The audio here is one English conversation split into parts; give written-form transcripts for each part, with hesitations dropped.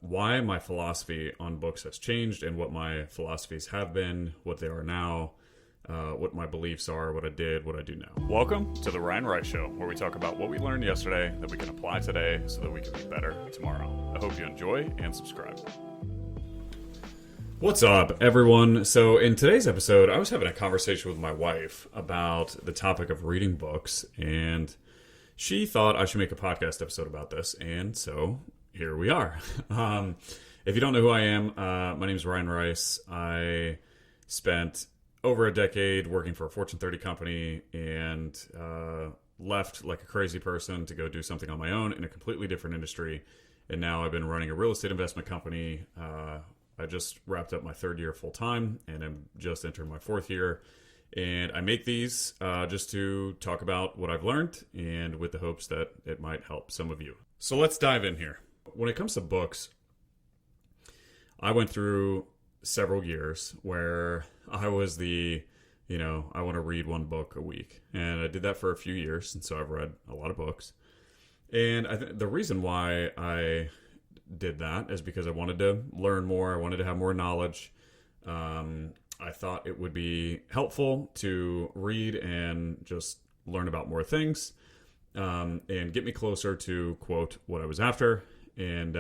why my philosophy on books has changed and what my philosophies have been, what they are now, what my beliefs are, what I did, what I do now. Welcome to the Ryan Rice Show, where we talk about what we learned yesterday that we can apply today so that we can be better tomorrow. I hope you enjoy and subscribe. What's up, everyone? So in today's episode, I was having a conversation with my wife about the topic of reading books, and she thought I should make a podcast episode about this, and so here we are. If you don't know who I am, my name is Ryan Rice. I spent over a decade working for a Fortune 30 company and left like a crazy person to go do something on my own in a completely different industry. And now I've been running a real estate investment company. I just wrapped up my third year full time, and I'm just entering my fourth year. And I make these just to talk about what I've learned and with the hopes that it might help some of you. So let's dive in here. When it comes to books, I went through several years where I was I want to read one book a week. And I did that for a few years, and so I've read a lot of books. And the reason why I did that is because I wanted to learn more. I wanted to have more knowledge. I thought it would be helpful to read and just learn about more things and get me closer to, quote, what I was after. And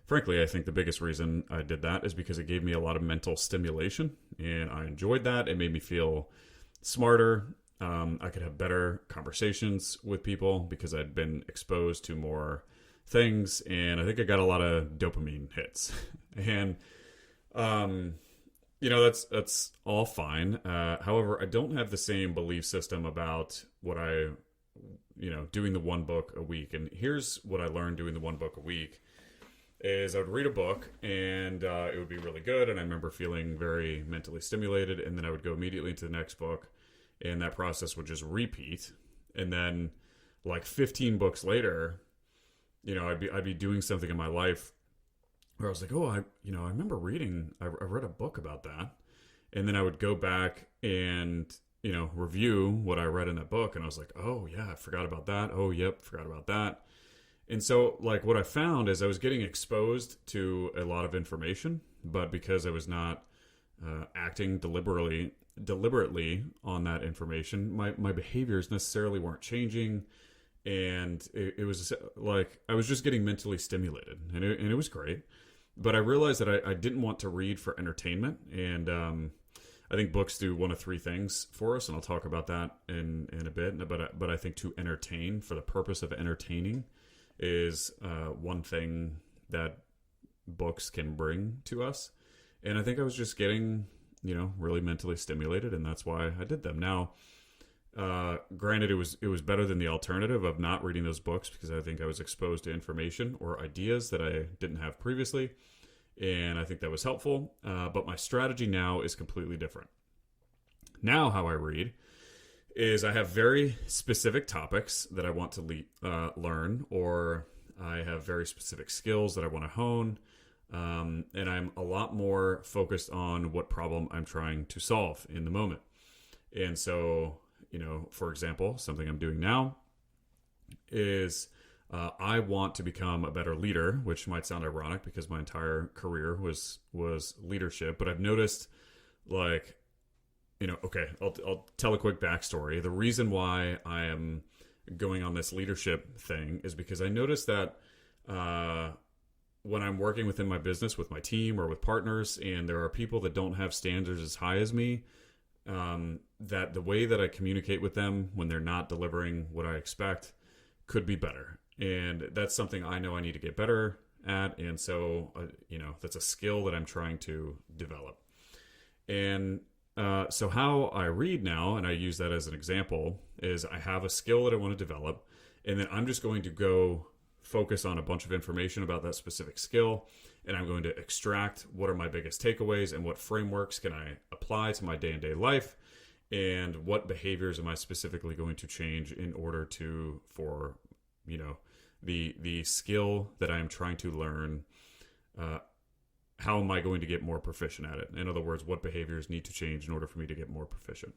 frankly, I think the biggest reason I did that is because it gave me a lot of mental stimulation, and I enjoyed that. It made me feel smarter. I could have better conversations with people because I'd been exposed to more things, and I think I got a lot of dopamine hits. And that's all fine. However, I don't have the same belief system about what doing the one book a week. And here's what I learned doing the one book a week is I would read a book and it would be really good. And I remember feeling very mentally stimulated. And then I would go immediately into the next book, and that process would just repeat. And then like 15 books later, I'd be doing something in my life where I was like, oh, I remember reading, I read a book about that. And then I would go back and, review what I read in that book. And I was like, oh yeah, I forgot about that. Oh, yep, forgot about that. And so like what I found is I was getting exposed to a lot of information, but because I was not acting deliberately on that information, my behaviors necessarily weren't changing. And it was like I was just getting mentally stimulated, and it was great. But I realized that I didn't want to read for entertainment, and I think books do one of three things for us, and I'll talk about that in a bit. But I think to entertain for the purpose of entertaining is one thing that books can bring to us. And I think I was just getting really mentally stimulated, and that's why I did them. Now, granted, it was better than the alternative of not reading those books because I think I was exposed to information or ideas that I didn't have previously, and I think that was helpful. But my strategy now is completely different. Now, how I read is I have very specific topics that I want to learn, or I have very specific skills that I want to hone, and I'm a lot more focused on what problem I'm trying to solve in the moment. And so, for example, something I'm doing now is I want to become a better leader, which might sound ironic because my entire career was leadership. But I've noticed, I'll tell a quick backstory. The reason why I am going on this leadership thing is because I noticed that when I'm working within my business with my team or with partners, and there are people that don't have standards as high as me, that the way that I communicate with them when they're not delivering what I expect could be better. And that's something I know I need to get better at. And so, that's a skill that I'm trying to develop. And so how I read now, and I use that as an example, is I have a skill that I want to develop, and then I'm just going to go focus on a bunch of information about that specific skill, and I'm going to extract what are my biggest takeaways and what frameworks can I apply to my day-to-day life, and what behaviors am I specifically going to change in order for the skill that I'm trying to learn, how am I going to get more proficient at it? In other words, what behaviors need to change in order for me to get more proficient?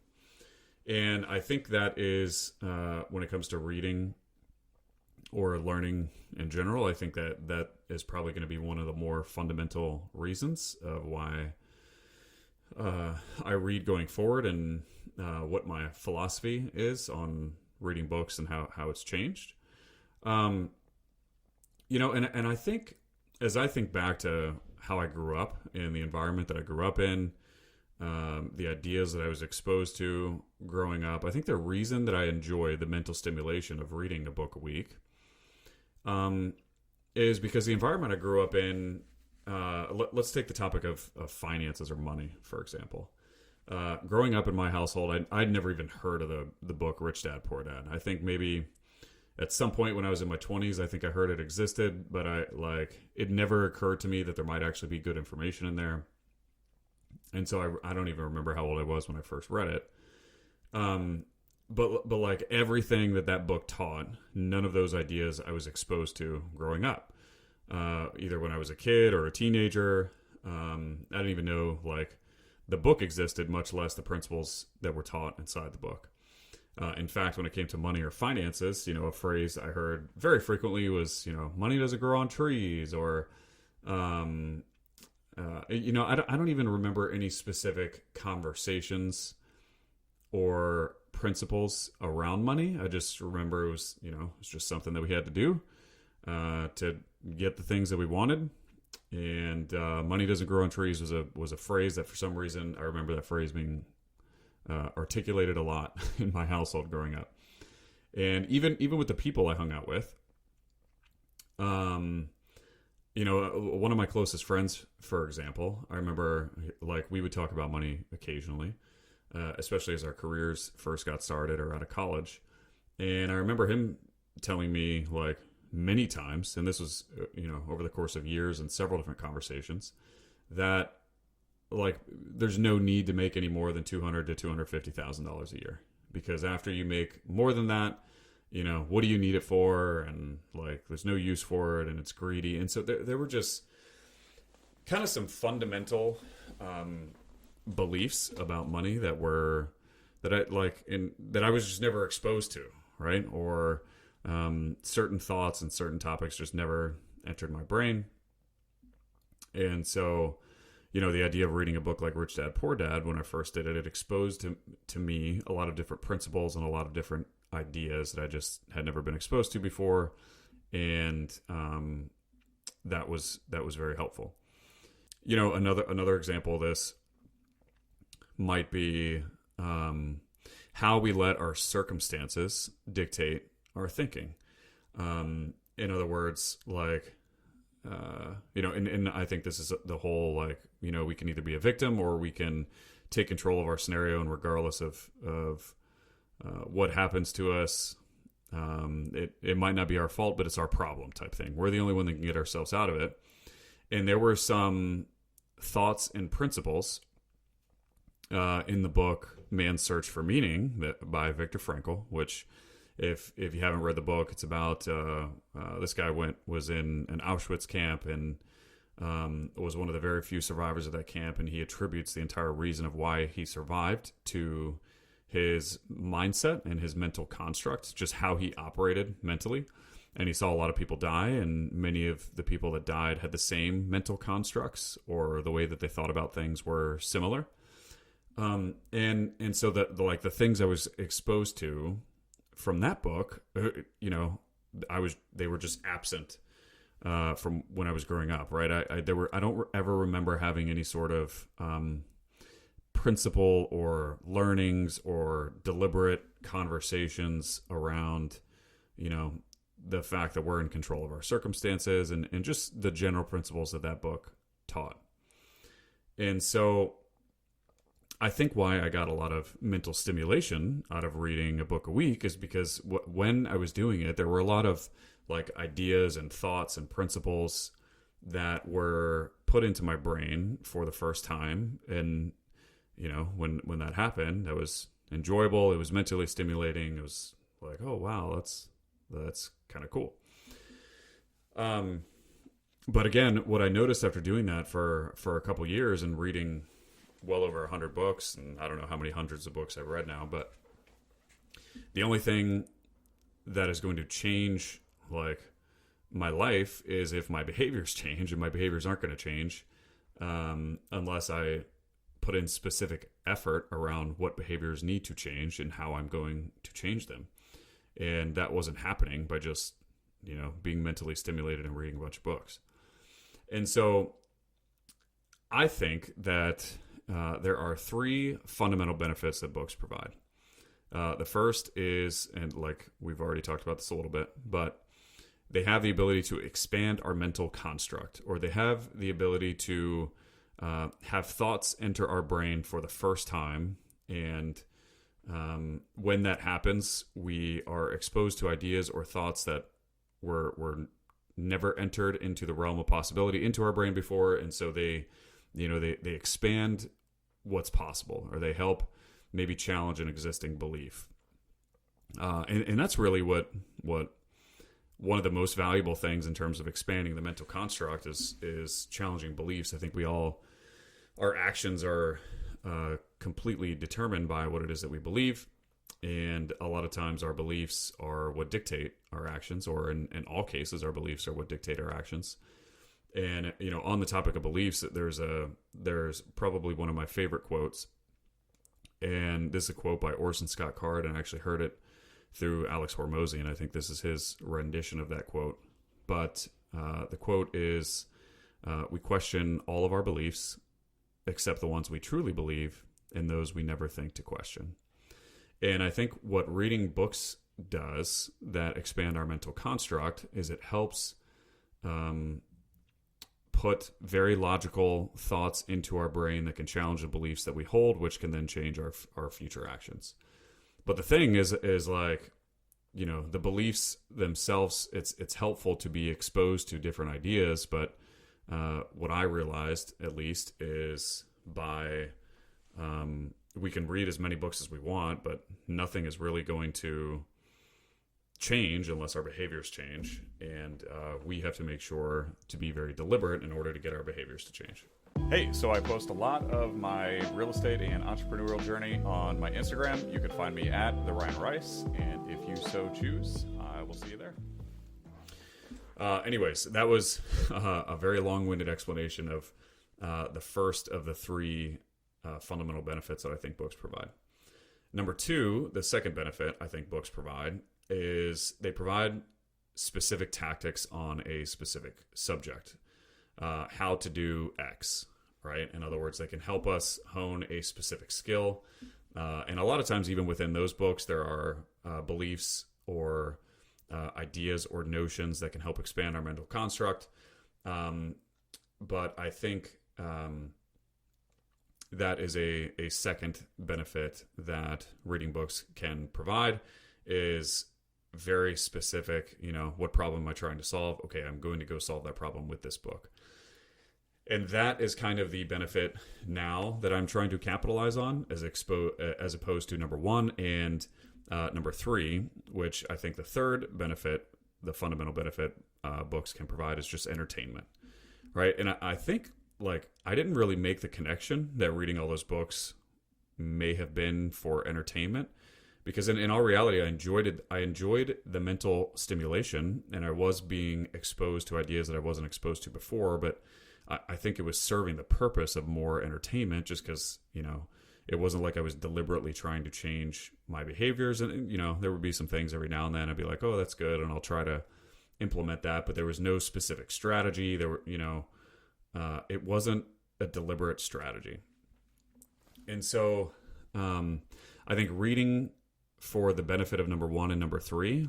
And I think that is, when it comes to reading, or learning in general. I think that is probably going to be one of the more fundamental reasons of why I read going forward, and what my philosophy is on reading books and how it's changed. Um, and I think, as I think back to how I grew up and the environment that I grew up in, the ideas that I was exposed to growing up, I think the reason that I enjoy the mental stimulation of reading a book a week is because the environment I grew up in. Let's take the topic of finances or money, for example. Growing up in my household, I'd never even heard of the book Rich Dad Poor Dad. I think maybe at some point when I was in my 20s, I think I heard it existed, but it never occurred to me that there might actually be good information in there. And so I don't even remember how old I was when I first read it. But like everything that book taught, none of those ideas I was exposed to growing up. Either when I was a kid or a teenager. I didn't even know like the book existed, much less the principles that were taught inside the book. In fact, when it came to money or finances, a phrase I heard very frequently was, money doesn't grow on trees, or, I don't even remember any specific conversations or principles around money. I just remember it was just something that we had to do to get the things that we wanted. And money doesn't grow on trees was a phrase that for some reason I remember that phrase being articulated a lot in my household growing up. And even with the people I hung out with, one of my closest friends, for example, I remember like we would talk about money occasionally, especially as our careers first got started or out of college. And I remember him telling me like many times, and this was, over the course of years and several different conversations, that like there's no need to make any more than $200,000 to $250,000 a year, because after you make more than that, what do you need it for? And like, there's no use for it, and it's greedy. And so there were just kind of some fundamental beliefs about money that I was just never exposed to, right? Or certain thoughts and certain topics just never entered my brain. And so, the idea of reading a book like Rich Dad Poor Dad, when I first did it, it exposed to me a lot of different principles and a lot of different ideas that I just had never been exposed to before. And that was very helpful. Another example of this might be how we let our circumstances dictate our thinking. In other words, like, and I think this is the whole, like, we can either be a victim or we can take control of our scenario, and regardless of what happens to us, it might not be our fault, but it's our problem type thing. We're the only one that can get ourselves out of it. And there were some thoughts and principles in the book Man's Search for Meaning by Viktor Frankl, which if you haven't read the book, it's about this guy was in an Auschwitz camp and was one of the very few survivors of that camp, and he attributes the entire reason of why he survived to his mindset and his mental construct, just how he operated mentally. And he saw a lot of people die, and many of the people that died had the same mental constructs, or the way that they thought about things were similar. And so the things I was exposed to from that book, they were just absent from when I was growing up, right? I don't ever remember having any sort of principle or learnings or deliberate conversations around, the fact that we're in control of our circumstances and just the general principles that book taught. And so I think why I got a lot of mental stimulation out of reading a book a week is because when I was doing it, there were a lot of like ideas and thoughts and principles that were put into my brain for the first time. And, when that happened, that was enjoyable. It was mentally stimulating. It was like, oh, wow, that's kind of cool. But again, what I noticed after doing that for a couple years and reading well over 100 books, and I don't know how many hundreds of books I've read now, but the only thing that is going to change like my life is if my behaviors change, and my behaviors aren't going to change unless I put in specific effort around what behaviors need to change and how I'm going to change them. And that wasn't happening by just, being mentally stimulated and reading a bunch of books. And so I think that there are three fundamental benefits that books provide. The first is, and like we've already talked about this a little bit, but they have the ability to expand our mental construct, or they have the ability to have thoughts enter our brain for the first time. And when that happens, we are exposed to ideas or thoughts that were never entered into the realm of possibility into our brain before. And so they expand what's possible, or they help maybe challenge an existing belief. And that's really what one of the most valuable things in terms of expanding the mental construct is challenging beliefs. I think our actions are completely determined by what it is that we believe. And a lot of times our beliefs are what dictate our actions, or in all cases, our beliefs are what dictate our actions. And, on the topic of beliefs, there's probably one of my favorite quotes. And this is a quote by Orson Scott Card, and I actually heard it through Alex Hormozy, and I think this is his rendition of that quote. But the quote is, we question all of our beliefs except the ones we truly believe and those we never think to question. And I think what reading books does that expand our mental construct is it helps put very logical thoughts into our brain that can challenge the beliefs that we hold, which can then change our future actions. But the thing is like, the beliefs themselves, it's helpful to be exposed to different ideas. But what I realized, at least, is we can read as many books as we want, but nothing is really going to change unless our behaviors change. And we have to make sure to be very deliberate in order to get our behaviors to change. Hey, so I post a lot of my real estate and entrepreneurial journey on my Instagram. You can find me at The Ryan Rice, and if you so choose, I will see you there. Anyways, that was a very long-winded explanation of the first of the three fundamental benefits that I think books provide. Number two, the second benefit I think books provide is they provide specific tactics on a specific subject. How to do X, right? In other words, they can help us hone a specific skill. And a lot of times, even within those books, there are beliefs or ideas or notions that can help expand our mental construct. But I think that is a second benefit that reading books can provide, is very specific. What problem am I trying to solve? Okay, I'm going to go solve that problem with this book. And that is kind of the benefit now that I'm trying to capitalize on as opposed to number one and number three, which I think the third benefit, the fundamental benefit books can provide, is just entertainment, right? And I think, I didn't really make the connection that reading all those books may have been for entertainment, because in all reality, I enjoyed the mental stimulation, and I was being exposed to ideas that I wasn't exposed to before, but I think it was serving the purpose of more entertainment, just because, it wasn't like I was deliberately trying to change my behaviors. And, there would be some things every now and then I'd be like, oh, that's good, and I'll try to implement that. But there was no specific strategy. There were, it wasn't a deliberate strategy. And so I think reading for the benefit of number one and number three,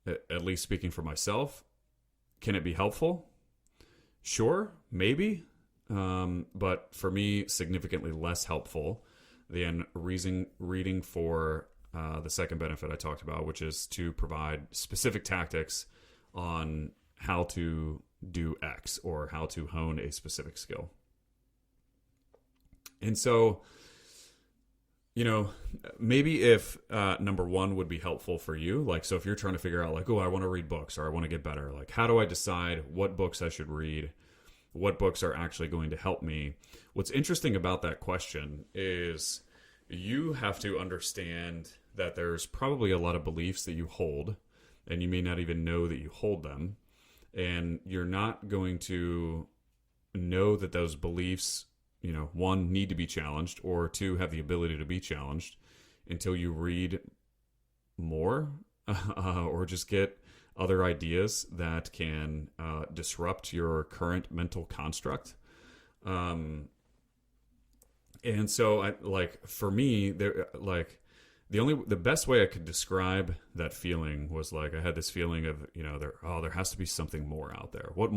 at least speaking for myself, can it be helpful? Sure, maybe. But for me, significantly less helpful than reading for the second benefit I talked about, which is to provide specific tactics on how to do X, or how to hone a specific skill. And so, maybe if number one would be helpful for you, so if you're trying to figure out I want to read books, or I want to get better, how do I decide what books I should read? What books are actually going to help me? What's interesting about that question is you have to understand that there's probably a lot of beliefs that you hold and you may not even know that you hold them. And you're not going to know that those beliefs, one, need to be challenged, or two, have the ability to be challenged until you read more or just get other ideas that can disrupt your current mental construct. And so for me, the best way I could describe that feeling was I had this feeling of, there has to be something more out there. What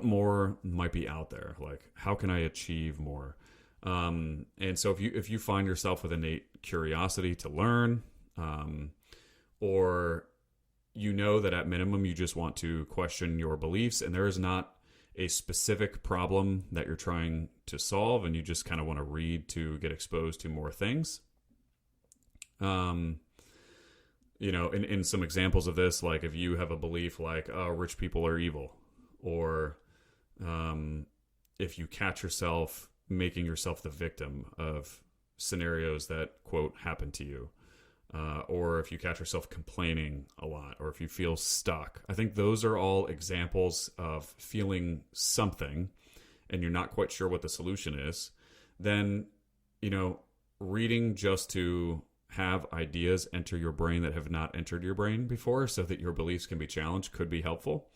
more might be out there? How can I achieve more? And so if you find yourself with innate curiosity to learn, or that at minimum you just want to question your beliefs, and there is not a specific problem that you're trying to solve, and you just kind of want to read to get exposed to more things. In some examples of this, if you have a belief rich people are evil, or if you catch yourself making yourself the victim of scenarios that, quote, happen to you, or if you catch yourself complaining a lot, or if you feel stuck. I think those are all examples of feeling something and you're not quite sure what the solution is. Then, reading just to have ideas enter your brain that have not entered your brain before so that your beliefs can be challenged could be helpful.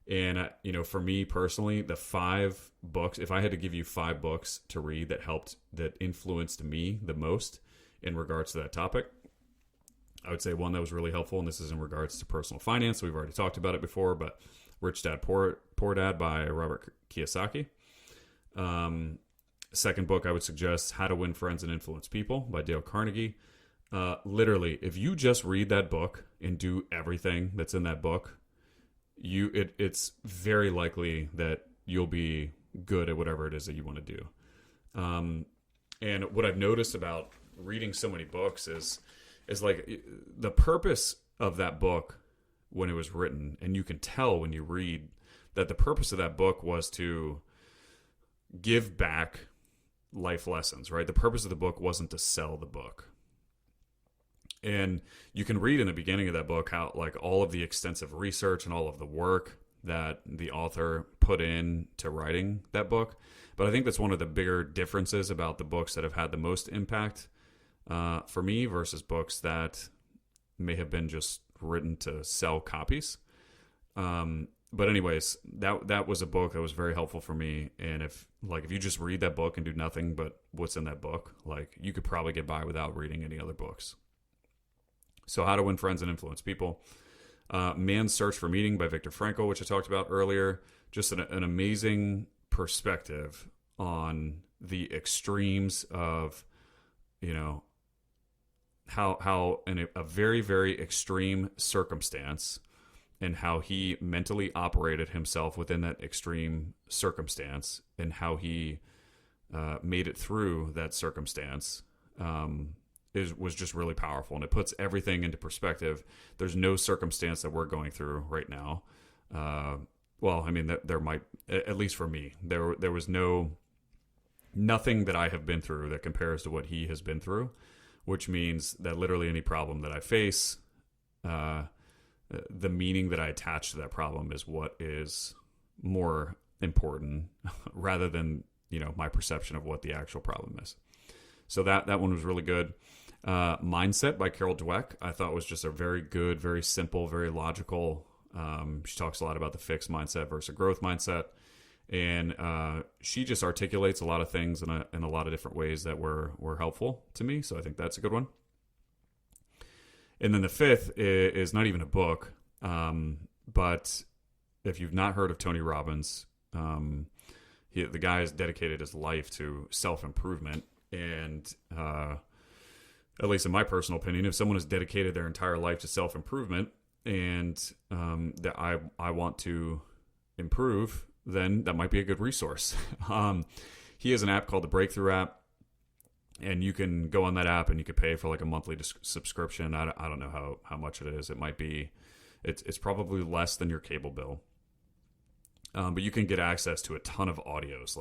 And, for me personally, the 5 books, if I had to give you 5 books to read that influenced me the most in regards to that topic, I would say one that was really helpful, and this is in regards to personal finance. We've already talked about it before, but Rich Dad, Poor Dad by Robert Kiyosaki. Second book I would suggest, How to Win Friends and Influence People by Dale Carnegie. Literally, if you just read that book and do everything that's in that book, it's very likely that you'll be good at whatever it is that you want to do. And what I've noticed about reading so many books is the purpose of that book when it was written, and you can tell when you read that the purpose of that book was to give back life lessons, right? The purpose of the book wasn't to sell the book. And you can read in the beginning of that book how all of the extensive research and all of the work that the author put in to writing that book. But I think that's one of the bigger differences about the books that have had the most impact for me versus books that may have been just written to sell copies. But anyways, that was a book that was very helpful for me. And if you just read that book and do nothing but what's in that book, you could probably get by without reading any other books. So How to Win Friends and Influence People. Man's Search for Meaning by Viktor Frankl, which I talked about earlier. Just an amazing perspective on the extremes of, how in a very, very extreme circumstance, and how he mentally operated himself within that extreme circumstance, and how he made it through that circumstance, was just really powerful. And it puts everything into perspective. There's no circumstance that we're going through right now. There might, at least for me, there was nothing that I have been through that compares to what he has been through, which means that literally any problem that I face, the meaning that I attach to that problem is what is more important rather than, my perception of what the actual problem is. So that one was really good. Mindset by Carol Dweck, I thought was just a very good, very simple, very logical. She talks a lot about the fixed mindset versus a growth mindset. And she just articulates a lot of things in a lot of different ways that were helpful to me. So I think that's a good one. And then the 5th is not even a book, but if you've not heard of Tony Robbins, the guy has dedicated his life to self-improvement. And at least in my personal opinion, if someone has dedicated their entire life to self-improvement and that I want to improve, then that might be a good resource. He has an app called the Breakthrough app, and you can go on that app and you can pay for a monthly subscription. I don't know how much it is. It might be, it's probably less than your cable bill. But you can get access to a ton of audios,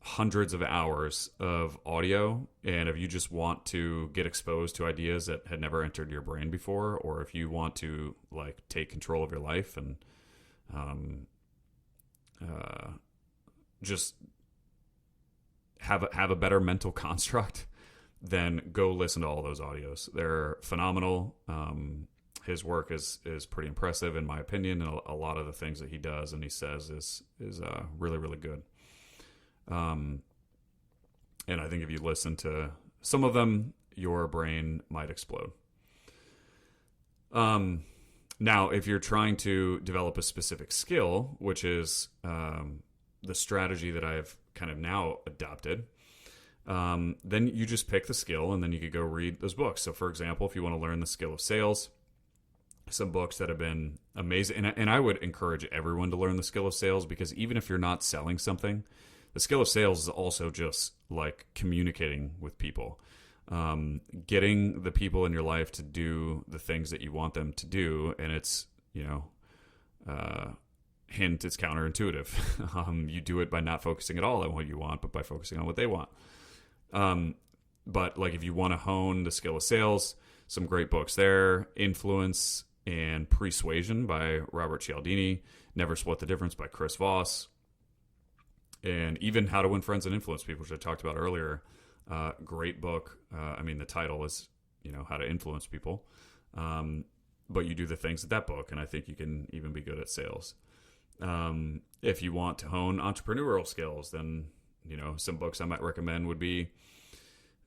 hundreds of hours of audio, and if you just want to get exposed to ideas that had never entered your brain before, or if you want to like take control of your life and just have a better mental construct, then go listen to all those audios. They're phenomenal. His work is pretty impressive in my opinion, and a lot of the things that he does and he says is really, really good. And I think if you listen to some of them, your brain might explode. Now, if you're trying to develop a specific skill, which is the strategy that I've kind of now adopted, then you just pick the skill and then you could go read those books. So, for example, if you want to learn the skill of sales, some books that have been amazing, and I would encourage everyone to learn the skill of sales, because even if you're not selling something, the skill of sales is also just like communicating with people, getting the people in your life to do the things that you want them to do. And it's, hint, it's counterintuitive. You do it by not focusing at all on what you want, but by focusing on what they want. But like if you want to hone the skill of sales, some great books there: Influence and Persuasion by Robert Cialdini, Never Split the Difference by Chris Voss, and even How to Win Friends and Influence People, which I talked about earlier. Great book. I mean, the title is, How to Influence People. But you do the things in that book, and I think you can even be good at sales. If you want to hone entrepreneurial skills, then, some books I might recommend would be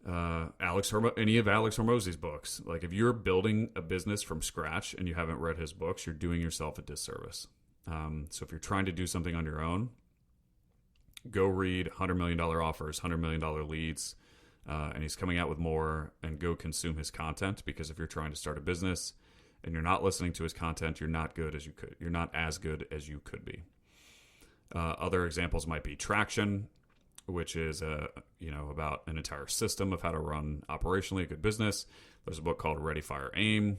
any of Alex Hormozi's books. Like if you're building a business from scratch and you haven't read his books, you're doing yourself a disservice. So if you're trying to do something on your own, go read $100 Million Offers, $100 Million Leads, and he's coming out with more, and go consume his content, because if you're trying to start a business and you're not listening to his content, you're not as good as you could be. Other examples might be Traction, which is about an entire system of how to run operationally a good business. There's a book called Ready, Fire, Aim,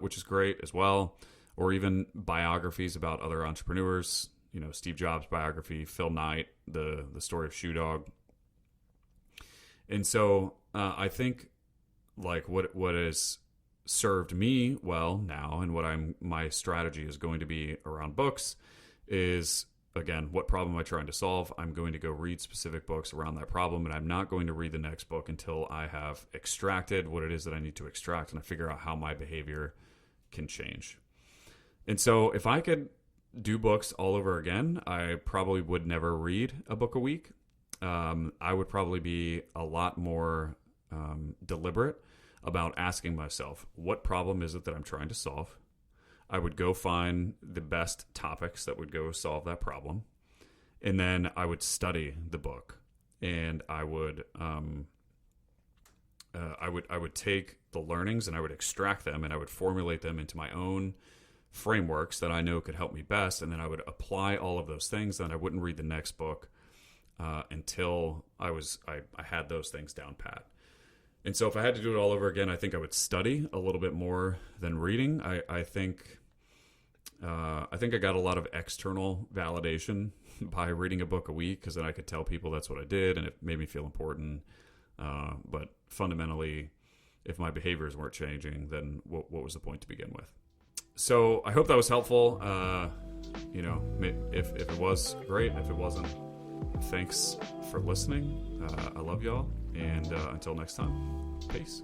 which is great as well. Or even biographies about other entrepreneurs. Steve Jobs' biography, Phil Knight, the story of Shoe Dog. And so I think like what has served me well now, and what my strategy is going to be around books is, again, what problem am I trying to solve? I'm going to go read specific books around that problem, and I'm not going to read the next book until I have extracted what it is that I need to extract, and I figure out how my behavior can change. And so if I could do books all over again, I probably would never read a book a week. I would probably be a lot more deliberate about asking myself, what problem is it that I'm trying to solve? I would go find the best topics that would go solve that problem. And then I would study the book, and I would take the learnings and I would extract them, and I would formulate them into my own frameworks that I know could help me best. And then I would apply all of those things. Then I wouldn't read the next book until I had those things down pat. And so if I had to do it all over again, I think I would study a little bit more than reading. I think I got a lot of external validation by reading a book a week, because then I could tell people that's what I did, and it made me feel important. But fundamentally, if my behaviors weren't changing, then what was the point to begin with? So I hope that was helpful. If it was, great. If it wasn't, thanks for listening. I love y'all. And until next time, peace.